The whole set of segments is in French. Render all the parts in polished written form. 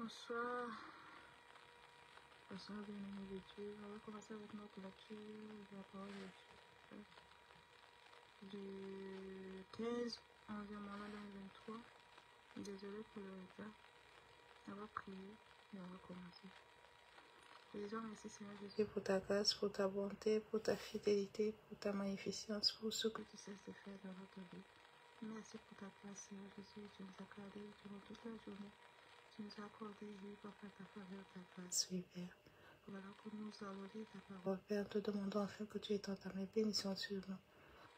Bonsoir, personne bien-aimée de Dieu. On va commencer avec notre lecture de la parole de Dieu du 15 environ 2023. Désolé pour le retard. On va prier et on va commencer. Disons merci Seigneur Jésus pour ta grâce, pour ta bonté, pour ta fidélité, pour ta magnificence, pour ce que tu sais de faire dans notre vie. Merci pour ta grâce Seigneur Jésus. Tu nous as gardés durant toute la journée. Tu nous as accordé, Papa, ta faveur, ta grâce, oui, Père. Voilà que nous allons lire ta parole, Père, te demandons enfin que tu étends ta main bénédiction sur nous.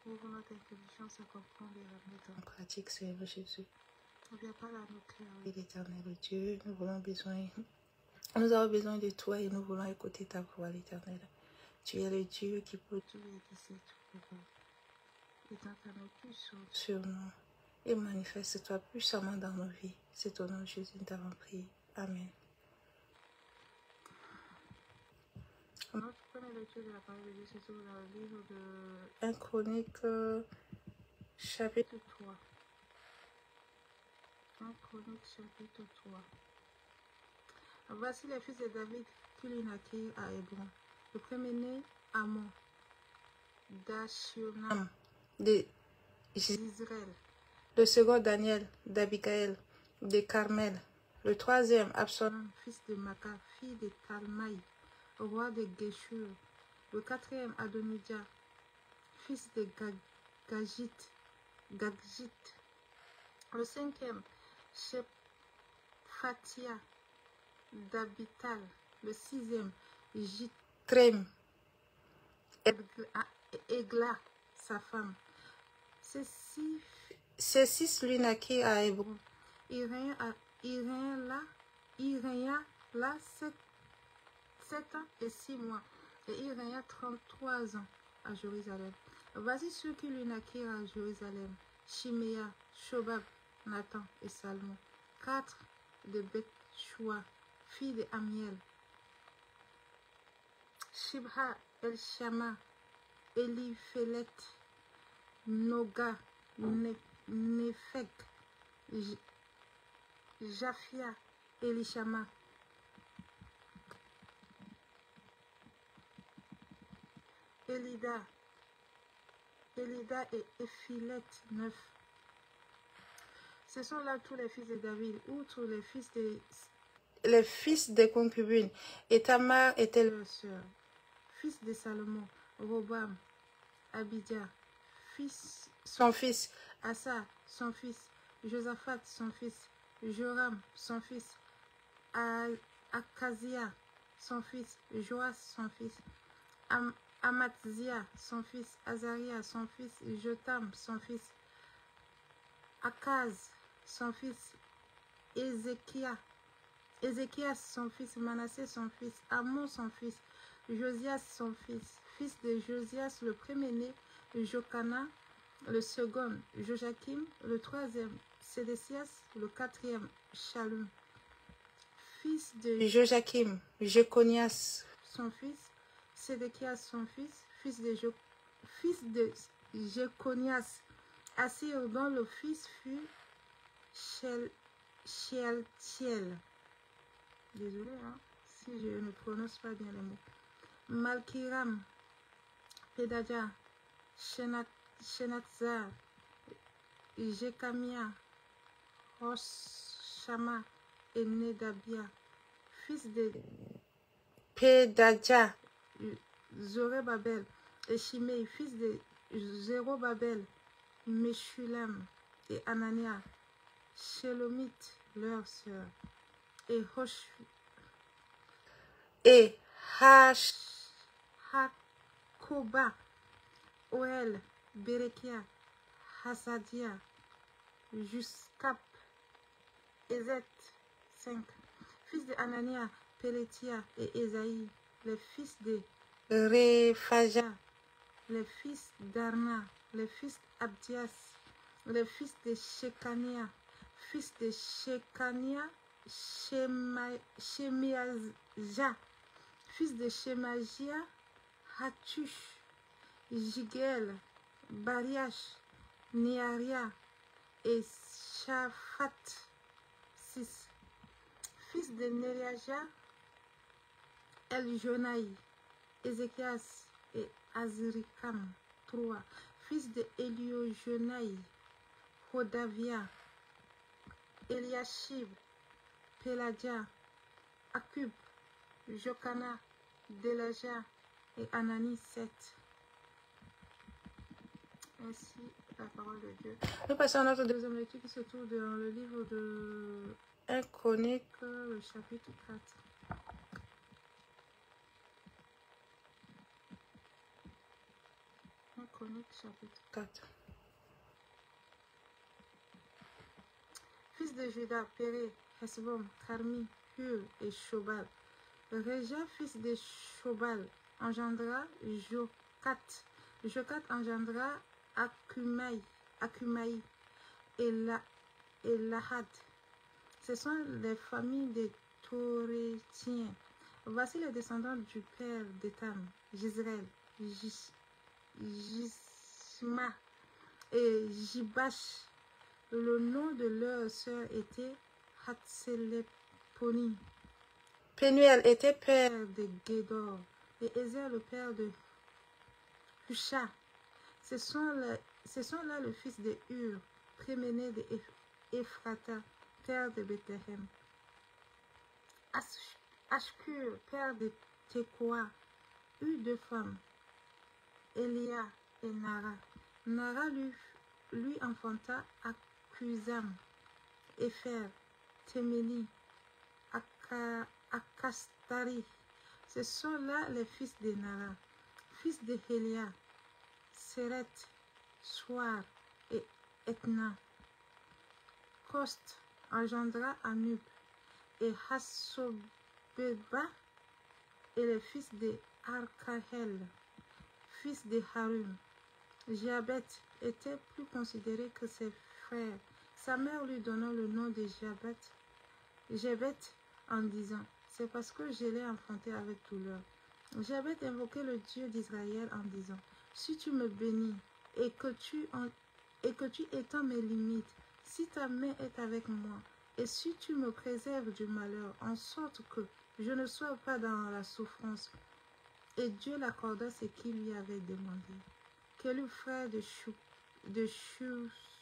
Ouvre notre intelligence à comprendre et à mettre en pratique, Seigneur Jésus. Viens par là nos cœurs, oui, l'Éternel Dieu, nous avons besoin de toi et nous voulons écouter ta voix, l'Éternel. Tu es le Dieu qui peut tout et qui sait tout, Papa. Étends ta main puissante sur nous et manifeste-toi puissamment dans nos vies. C'est au nom de Jésus que nous t'avons prié. Amen. Notre première lecture de la parole de Dieu se trouve dans le livre de 1 Chronique, chapitre 3. 1 Chronique, chapitre 3. Voici les fils de David qui lui naquirent à Hébron. Le premier-né, Amon, d'Ashionam, d'Israël. Le second, Daniel, d'Abigaël, de Carmel. Le troisième, Absalom, fils de Maca, fille de Talmaï, roi de Géshur. Le quatrième, Adonijah, fils de Gagit. Le cinquième, Shephatia d'Abital. Le sixième, Jitrem, Egla, sa femme. Ces six lui naquirent à Hébron. Il régna là 7 ans et 6 mois, et il régna 33 ans à Jérusalem. Voici ceux qui lui naquirent à Jérusalem: Chiméa, Shobab, Nathan et Salmon. 4 de Beth-Shua, fille de Amiel. Shibha, El-Shama, Eliphelet, Noga, Nepheg, Japhia, Elishama. Elida et Ephilet 9. Ce sont là tous les fils de David, outre les fils des concubines. Et Tamar était leur sœur. Fils de Salomon, Robam, Abidja, son fils, Asa, son fils, Josaphat, son fils, Joram, son fils, Akazia, son fils, Joas, son fils, Amatzia, son fils, Azaria, son fils, Jotam, son fils, Akaz, son fils, Ézéchias, son fils, Manassé, son fils, Amon, son fils, Josias, son fils de Josias, le premier-né, Jokana, le second, Joachim, le troisième, Sédécias, le quatrième, Shalom, fils de Joachim, Jeconias, son fils, Sédéchias, son fils de Jeconias, Assir, dont le fils fut Shealtiel. Désolé, hein, si je ne prononce pas bien les mots. Malkiram, Pedaja, Shenatzar, Jekamia, Hoshama et Nedabia, fils de Pedaja, Zorobabel et Shimei, fils de Zérobabel, Meshulam et Anania, Shelomit, leur sœur, et Hakoba, Oel, Berekia, Hasadia, Juskap, Ezet, 5. Fils de Anania, Pélétia et Esaïe, les fils de Réphaja, les fils d'Arna, les fils d'Abdias, les fils de Shekania, fils de Shekania, Shemiaja, fils de Shemagia, Hatush, Jigel, Bariach, Nearia et Shaphat, 6. fils de Neriaja, Eljonaï, Ézéchias et Azrikam. 3. Fils de Eliojonaï, Hodavia, Eliashib, Pelagia, Akub, Jokana, Delaja et Anani 7. Ainsi la parole de Dieu. Nous passons à notre deuxième lecture qui se trouve dans le livre de 1 Chronique, le chapitre 4. 1 Chronique, chapitre 4. Fils de Juda, Péré, Hesbon, Carmi, Hur et Shobal. Réja, fils de Shobal, engendra Jocat. Jocat engendra Akumaï et Lahad. Ce sont les familles des Torétiens. Voici les descendants du père d'Étam, Jisraël, Jisma et Jibash. Le nom de leur sœur était Hatseleponi. Pénuel était père de Gédor et Ézer le père de Husha. Ce sont là le fils de Hur, préméné de Ephrata, père de Bethléem. Ashkur, père de Tekoa, eut 2 femmes, Elia et Nara. Nara lui enfanta Akuzam, Epher, Temeli, Akastari. Ce sont là les fils de Nara, fils de Hélia, Seret, Soar et Etna. Kost engendra Anub et Hassobeba et les fils de Arkahel, fils de Harum. Jabet était plus considéré que ses frères. Sa mère lui donna le nom de Jabet en disant, c'est parce que je l'ai enfanté avec douleur. Jabet invoquait le Dieu d'Israël en disant, si tu me bénis et que tu étends mes limites, si ta main est avec moi, et si tu me préserves du malheur, en sorte que je ne sois pas dans la souffrance. Et Dieu l'accorda ce qu'il lui avait demandé. Quel frère de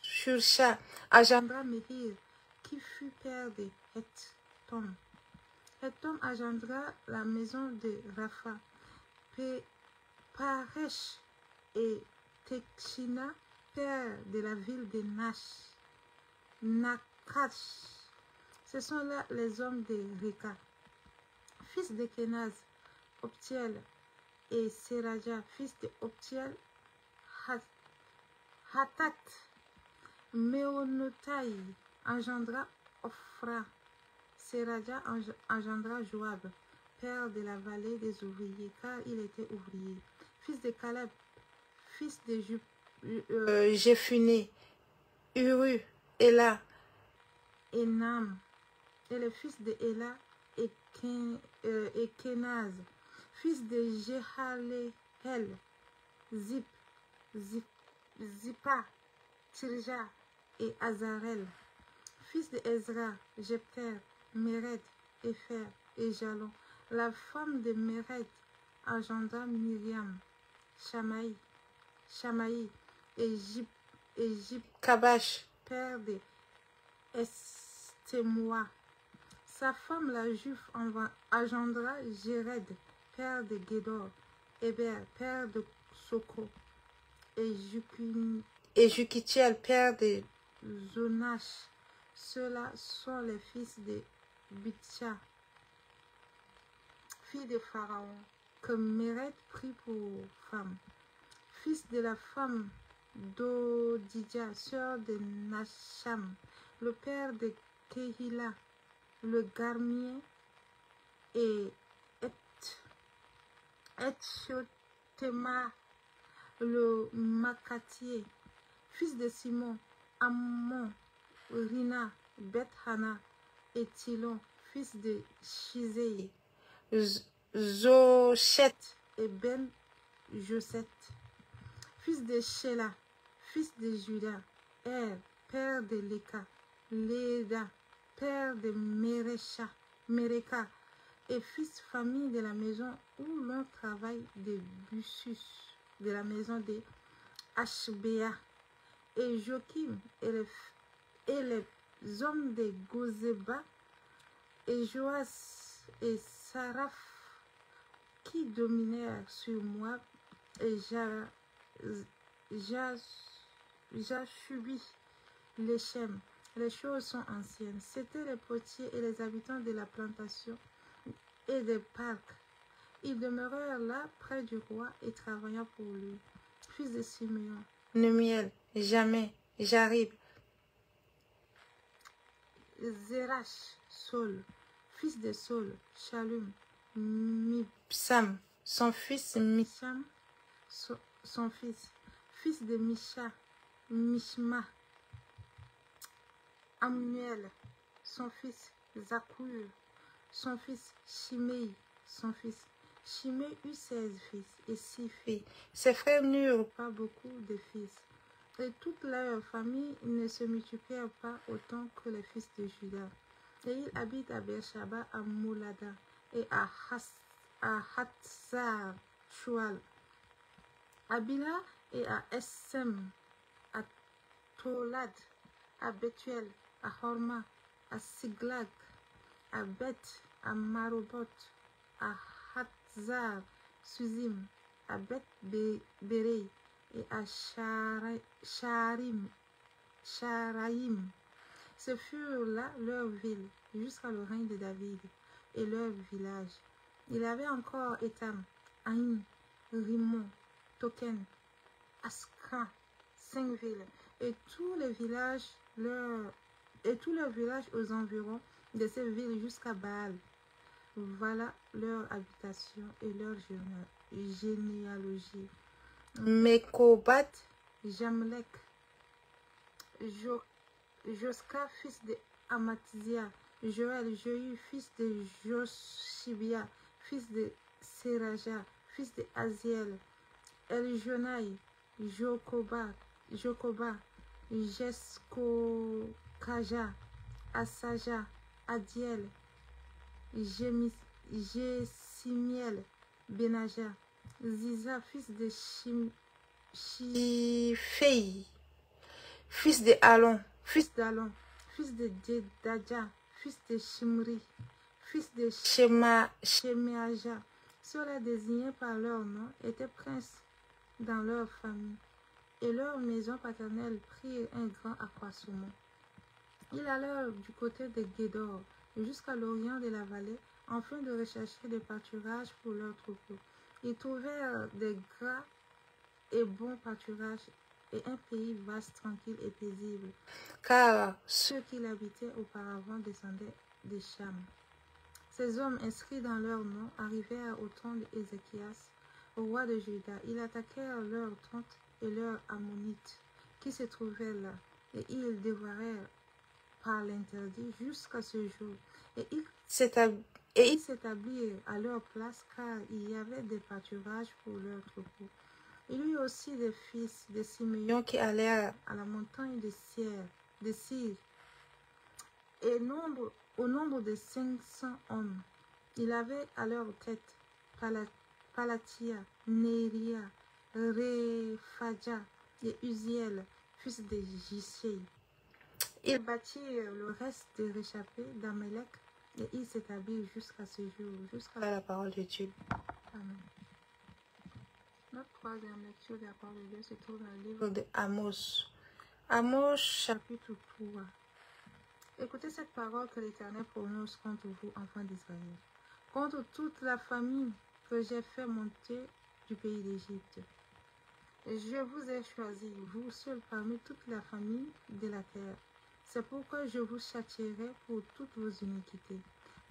Shusha engendra Mehir, qui fut père de Hethom. Hethom engendra la maison de Rapha, Paresh et Tekshina, père de la ville de Nakash. Ce sont là les hommes de Reka, fils de Kenaz, Optiel, et Seraja, fils de Optiel, Hatat. Meonotai engendra Ophra. Seraja engendra Joab, père de la vallée des ouvriers, car il était ouvrier. Fils de Caleb, fils de Jephuné, Uru, Ela, Enam, et le fils de Ela et Kenaz, fils de Jehaleel, Zippa, Tirja et Azarel, fils de Ezra, Jepter, Mered, Epher et Jalon. La femme de Mered engendra Myriam, Shamaï et Kabash, père de Estemoa. Sa femme la Juif engendra Jéred, père de Gédor, Héber, père de Soko, et Jukitiel, père de Zonash. Ceux-là sont les fils de Bitcha, fille de Pharaon, que Méred prit pour femme. Fils de la femme d'Odidja, sœur de Nacham, le père de Kehila, le garmier, et Etchotema, le Makatier, fils de Simon, Ammon, Rina, Beth-Hana et Tilon, fils de Shizei, Zochet et Ben-Joset, fils de Shelah, fils de Juda, père de Leka, Léda, père de Meresha, Mereka, et fils famille de la maison où l'on travaille de Bussus, de la maison de Ashbea, et Joachim, et les hommes de Gozeba, et Joas et Saraph, qui dominèrent sur moi, et Jashubi, les Shem. Les choses sont anciennes. C'étaient les potiers et les habitants de la plantation et des parcs. Ils demeurèrent là près du roi et travaillant pour lui. Fils de Siméon, Nemiel, Jamais, Jarib, Zerach, Saul, fils de Saul, Shalum, Mibsam, son fils Misham, son fils de Misha, Mishma, Ammuel, son fils Zakur, son fils Shimei, son fils. Shimei eut 16 fils et 6 filles. Ses frères n'eurent pas beaucoup de fils. Et toute leur famille ne se multiplièrent pas autant que les fils de Juda. Et ils habitent à Beersheba, à Moulada, et à Hatzar Shual, à Bila et à Essem, à Tolad, à Bethuel, à Horma, à Siglag, à Beth, à Marobot, à Hatzar Suzim, à Beth Berei et à Sharaim. Ce furent là leurs villes jusqu'à le règne de David et leurs villages. Il avait encore Étam, Aïn, Rimon, Token, Askra, 5 villes, et tous les villages aux environs de ces villes jusqu'à Baal. Voilà leur habitation et leur généalogie. Mekobat, Jamlek, Joska, fils de Amatzia, Joël, Jehu, fils de Joshibia, fils de Seraja, fils de Aziel, Eljonai, Jokoba, Jeskokaja, Asaja, Adiel, Jesimiel, Benaja, Ziza, fils de Shifei, fils de Alon, fils de Jedaja, fils de Shimri, fils de Shemeaja. Ceux-là désignés par leur nom étaient princes dans leur famille, et leur maison paternelle prit un grand accroissement. Ils allèrent du côté de Guédor jusqu'à l'orient de la vallée, afin de rechercher des pâturages pour leurs troupeaux. Ils trouvèrent des gras et bons pâturages et un pays vaste, tranquille et paisible, car ceux qui l'habitaient auparavant descendaient de Cham. Ces hommes inscrits dans leur nom arrivèrent au temps d'Ézéchias, au roi de Juda. Ils attaquèrent leurs tentes et leurs ammonites qui se trouvaient là, et ils dévorèrent par l'interdit jusqu'à ce jour. Et ils s'établirent à leur place, car il y avait des pâturages pour leurs troupeaux. Il y eut aussi des fils de Siméon qui allèrent à la montagne de Sir, et au nombre de 500 hommes. Il avait à leur tête Palatia, Néria, Rephaja et Uziel, fils de Jisei. Ils bâtirent le reste des réchappés d'Amalek, et ils s'établirent jusqu'à ce jour, jusqu'à la parole de Dieu. Amen. Notre troisième lecture de la parole de Dieu se trouve dans le livre de Amos. Amos chapitre 3. Écoutez cette parole que l'Éternel prononce contre vous, enfants d'Israël, contre toute la famille que j'ai fait monter du pays d'Égypte. Je vous ai choisi, vous seuls parmi toute la famille de la terre. C'est pourquoi je vous châtierai pour toutes vos iniquités.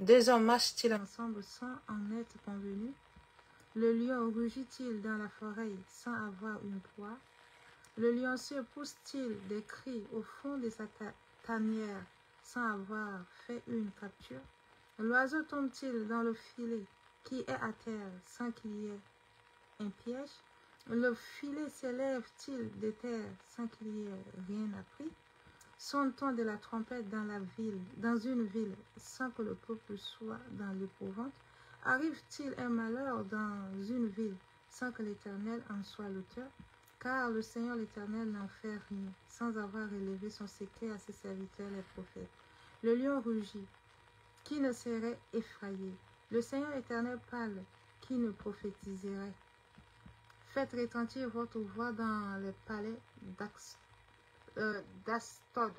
2 hommes marchent-ils ensemble sans en être convenus? Le lion rugit-il dans la forêt sans avoir une proie? Le lionceau pousse-t-il des cris au fond de sa tanière sans avoir fait une capture? L'oiseau tombe-t-il dans le filet qui est à terre sans qu'il y ait un piège? Le filet s'élève-t-il de terre sans qu'il y ait rien appris? Sonne-t-on de la trompette dans une ville, sans que le peuple soit dans l'épouvante? Arrive-t-il un malheur dans une ville, sans que l'Éternel en soit l'auteur? Car le Seigneur l'Éternel n'en fait rien, sans avoir révélé son secret à ses serviteurs les prophètes. Le lion rugit, qui ne serait effrayé? Le Seigneur Éternel parle, qui ne prophétiserait? Faites retentir votre voix dans les palais d'Astod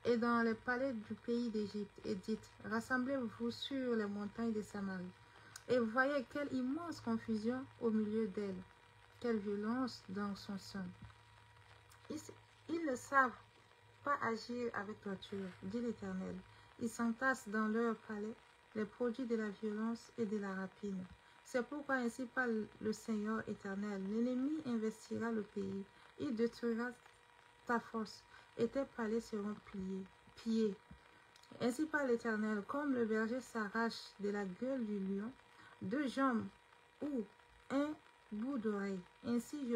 et dans les palais du pays d'Égypte, et dites, rassemblez-vous sur les montagnes de Samarie, et voyez quelle immense confusion au milieu d'elle, quelle violence dans son sein. Ils ne savent pas agir avec droiture, dit l'Éternel. Ils s'entassent dans leur palais les produits de la violence et de la rapine. C'est pourquoi ainsi parle le Seigneur Éternel. L'ennemi investira le pays, il détruira ta force, et tes palais seront pillés. Ainsi parle l'Éternel, comme le berger s'arrache de la gueule du lion, deux jambes ou un bout d'oreille. Ainsi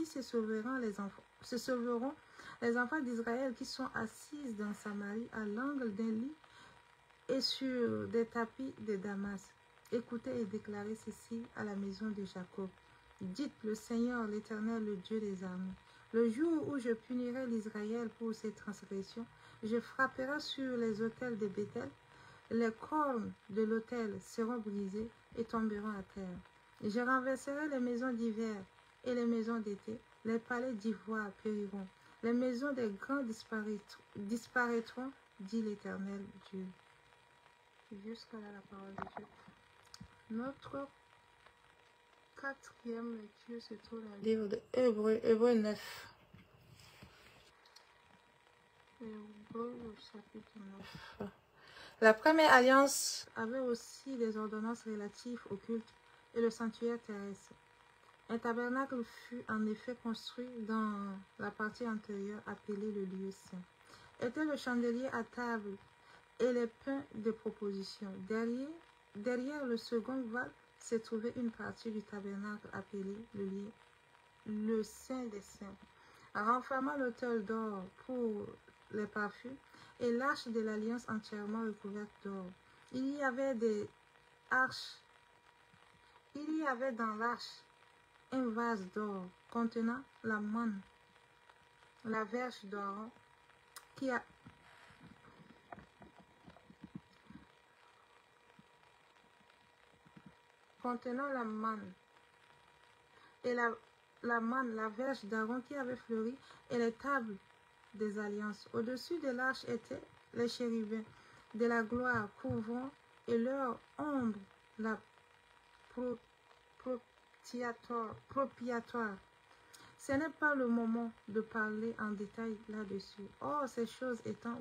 se sauveront les enfants d'Israël qui sont assis dans Samarie à l'angle d'un lit et sur des tapis de Damas. Écoutez et déclarez ceci à la maison de Jacob. Dites le Seigneur, l'Éternel, le Dieu des armées. Le jour où je punirai l'Israël pour ses transgressions, je frapperai sur les autels de Béthel. Les cornes de l'autel seront brisées et tomberont à terre. Je renverserai les maisons d'hiver et les maisons d'été. Les palais d'ivoire périront. Les maisons des grands disparaîtront, dit l'Éternel Dieu. Jusqu'à là la parole de Dieu. Notre quatrième lecture se trouve dans le livre de Hébreux 9. Hébreux au chapitre 9. La première alliance avait aussi des ordonnances relatives au culte et le sanctuaire terrestre. Un tabernacle fut en effet construit dans la partie antérieure appelée le lieu saint. Était le chandelier à table et les pains de proposition. Derrière le second voile se trouvait une partie du tabernacle appelée le Saint des Saints, renfermant l'autel d'or pour les parfums et l'arche de l'alliance entièrement recouverte d'or. Il y avait dans l'arche un vase d'or contenant la manne, la verge d'or contenant la manne et la verge d'Aaron qui avait fleuri et les tables des alliances. Au-dessus de l'arche étaient les chérubins de la gloire couvrant et leur ombre la propitiatoire. Ce n'est pas le moment de parler en détail là-dessus. Or, ces choses étant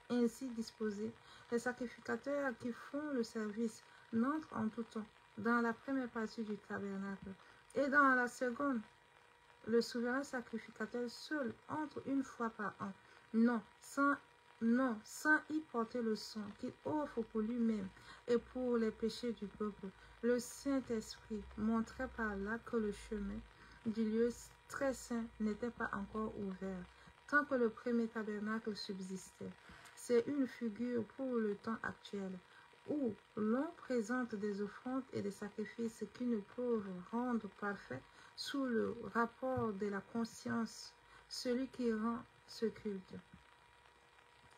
ainsi disposées, les sacrificateurs qui font le service n'entrent en tout temps dans la première partie du tabernacle, et dans la seconde, le souverain sacrificateur seul entre une fois par an, sans y porter le sang qu'il offre pour lui-même et pour les péchés du peuple. Le Saint-Esprit montrait par là que le chemin du lieu très saint n'était pas encore ouvert, tant que le premier tabernacle subsistait. C'est une figure pour le temps actuel, où l'on présente des offrandes et des sacrifices qui ne peuvent rendre parfait sous le rapport de la conscience celui qui rend ce culte,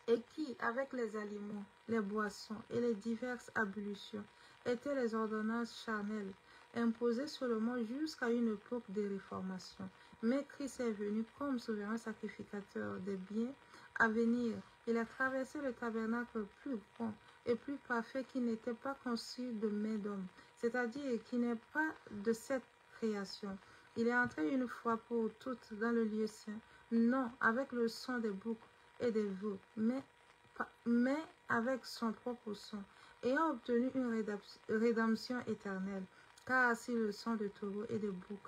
et qui, avec les aliments, les boissons et les diverses ablutions, étaient les ordonnances charnelles, imposées seulement jusqu'à une époque de réformation. Mais Christ est venu comme souverain sacrificateur des biens à venir. Il a traversé le tabernacle plus grand et plus parfait qui n'était pas construit de main d'homme, c'est-à-dire qui n'est pas de cette création. Il est entré une fois pour toutes dans le lieu saint, non avec le sang des boucs et des veaux, mais avec son propre sang, ayant obtenu une rédemption éternelle. Car si le sang de taureau et de bouc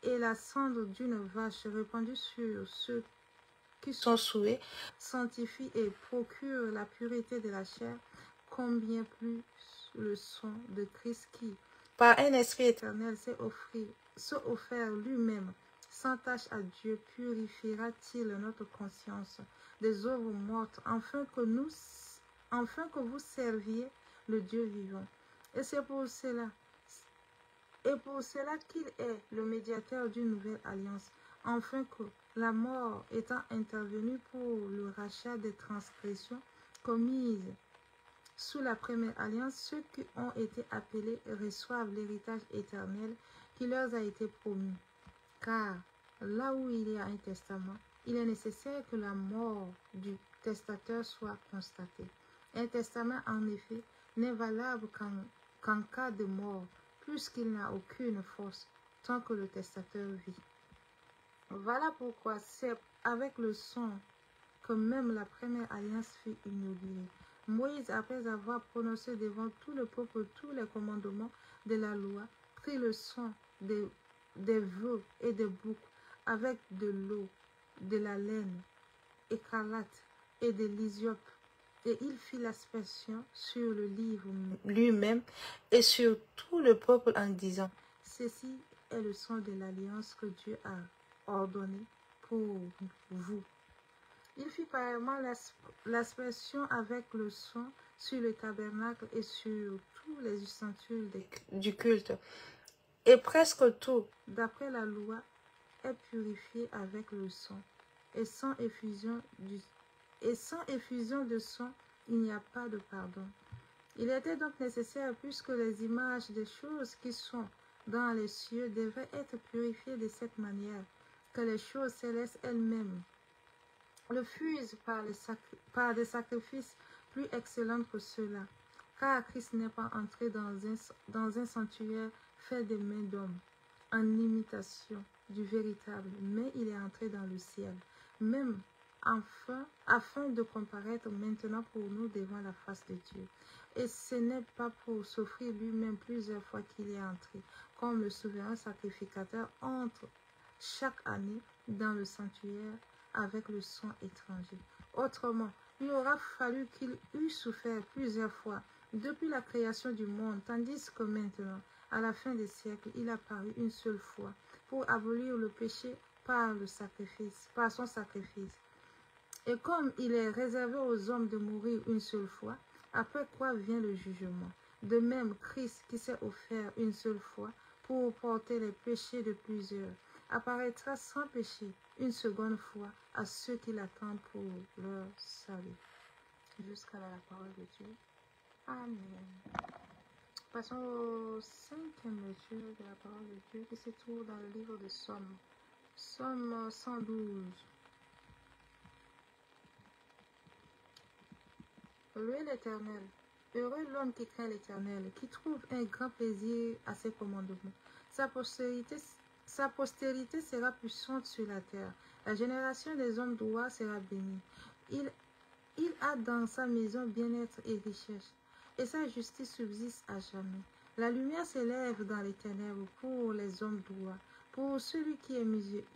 et la cendre d'une vache répandue sur ceux qui sont souillés sanctifient et procurent la pureté de la chair, combien plus le sang de Christ qui, par un esprit éternel, s'est offert lui-même sans tâche à Dieu, purifiera-t-il notre conscience des œuvres mortes, afin que vous serviez le Dieu vivant. Et c'est pour cela, qu'il est le médiateur d'une nouvelle alliance, afin que, la mort étant intervenue pour le rachat des transgressions commises sous la première alliance, ceux qui ont été appelés reçoivent l'héritage éternel qui leur a été promis. Car là où il y a un testament, il est nécessaire que la mort du testateur soit constatée. Un testament, en effet, n'est valable qu'en cas de mort, puisqu'il n'a aucune force tant que le testateur vit. Voilà pourquoi c'est avec le sang que même la première alliance fut inaugurée. Moïse, après avoir prononcé devant tout le peuple tous les commandements de la loi, prit le sang des veaux et des boucs avec de l'eau, de la laine écarlate et de l'hysope, et il fit l'aspersion sur le livre lui-même et sur tout le peuple en disant: ceci est le sang de l'alliance que Dieu a ordonné pour vous. Il fit pareillement l'aspersion avec le sang sur le tabernacle et sur tous les ustensiles du culte. Et presque tout, d'après la loi, est purifié avec le sang. Et sans effusion de sang, il n'y a pas de pardon. Il était donc nécessaire, puisque les images des choses qui sont dans les cieux devaient être purifiées de cette manière, que les choses célestes elles-mêmes le fusent par des sacrifices plus excellents que ceux-là. Car Christ n'est pas entré dans un sanctuaire fait de mains d'hommes, en imitation du véritable, mais il est entré dans le ciel, même afin de comparaître maintenant pour nous devant la face de Dieu. Et ce n'est pas pour s'offrir lui-même plusieurs fois qu'il est entré, comme le souverain sacrificateur entre chaque année dans le sanctuaire avec le sang étranger. Autrement, il aura fallu qu'il eût souffert plusieurs fois depuis la création du monde, tandis que maintenant, à la fin des siècles, il a paru une seule fois pour abolir le péché par son sacrifice. Et comme il est réservé aux hommes de mourir une seule fois, après quoi vient le jugement. De même, Christ, qui s'est offert une seule fois pour porter les péchés de plusieurs, apparaîtra sans péché une seconde fois à ceux qui l'attendent pour leur salut. Jusqu'à la parole de Dieu. Amen. Passons au cinquième lecture de la parole de Dieu qui se trouve dans le livre de Somme. Somme 112. Louez l'Éternel. Heureux l'homme qui craint l'Éternel, qui trouve un grand plaisir à ses commandements. Sa postérité sera puissante sur la terre. La génération des hommes droits sera bénie. Il a dans sa maison bien-être et richesse, et sa justice subsiste à jamais. La lumière s'élève dans les ténèbres pour les hommes droits, pour celui qui est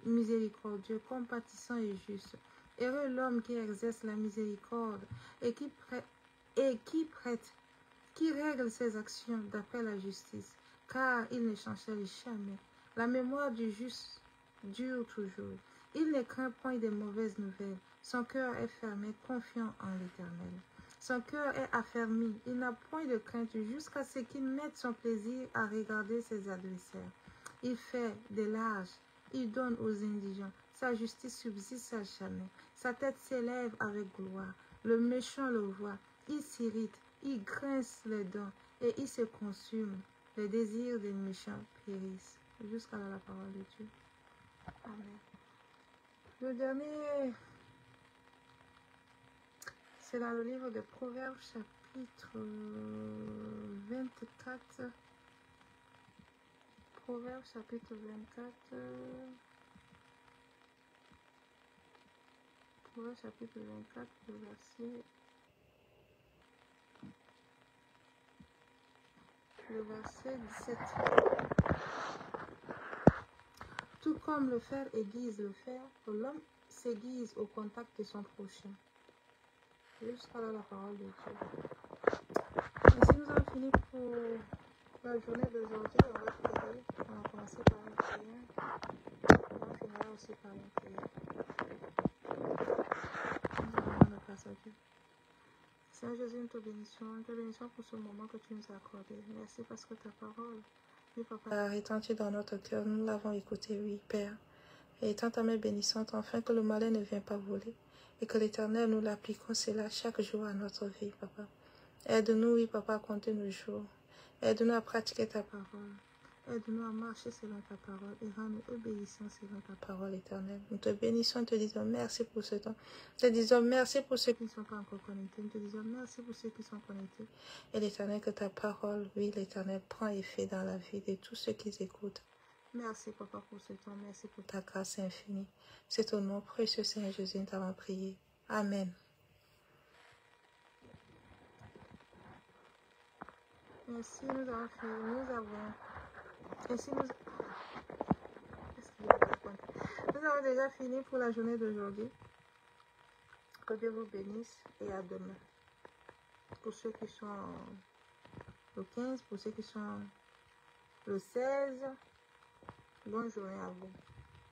miséricordieux, compatissant et juste. Heureux l'homme qui exerce la miséricorde et qui règle ses actions d'après la justice, car il ne chancelle jamais. La mémoire du juste dure toujours. Il ne craint point des mauvaises nouvelles. Son cœur est fermé, confiant en l'Éternel. Son cœur est affermi. Il n'a point de crainte jusqu'à ce qu'il mette son plaisir à regarder ses adversaires. Il fait des larges. Il donne aux indigents. Sa justice subsiste à jamais. Sa tête s'élève avec gloire. Le méchant le voit. Il s'irrite. Il grince les dents et il se consume. Les désirs des méchants périssent. Jusqu'à la parole de Dieu. Amen. Le dernier, c'est dans le livre de Proverbes, chapitre 24. Proverbes, chapitre 24. Proverbes, chapitre 24, le verset 17. Tout comme le fer aiguise le fer, l'homme s'aiguise au contact de son prochain. Jusqu'à là la parole de Dieu. Ainsi nous avons fini pour La journée d'aujourd'hui, on va prier. On va commencer par une prière. On va finir aussi par une prière. Nous allons le grâce à Dieu. Seigneur Jésus, nous te bénissons pour ce moment que tu nous as accordé. Merci parce que ta parole, oui, Papa, a retenti dans notre cœur. Nous l'avons écouté, oui, Père. Et étant ta main bénissante, afin que le malin ne vienne pas voler, et que l'Éternel nous l'appliquons cela chaque jour à notre vie, Papa. Aide-nous, oui, Papa, à compter nos jours. Aide-nous à pratiquer ta parole. Aide-nous à marcher selon ta parole et rends-nous obéissants selon ta parole éternelle. Nous te bénissons, nous te disons merci pour ce temps. Nous te disons merci pour ceux qui ne sont pas encore connectés. Nous te disons merci pour ceux qui sont connectés. Et l'Éternel, que ta parole, oui, l'Éternel, prend effet dans la vie de tous ceux qui écoutent. Merci, Papa, pour ce temps. Merci pour ta grâce infinie. C'est au nom précieux, Seigneur Jésus, nous t'avons prié. Amen. Merci, nous avons fini. Nous avons déjà fini pour la journée d'aujourd'hui. Que Dieu vous bénisse et à demain. Pour ceux qui sont le 15, pour ceux qui sont le 16, bonne journée à vous.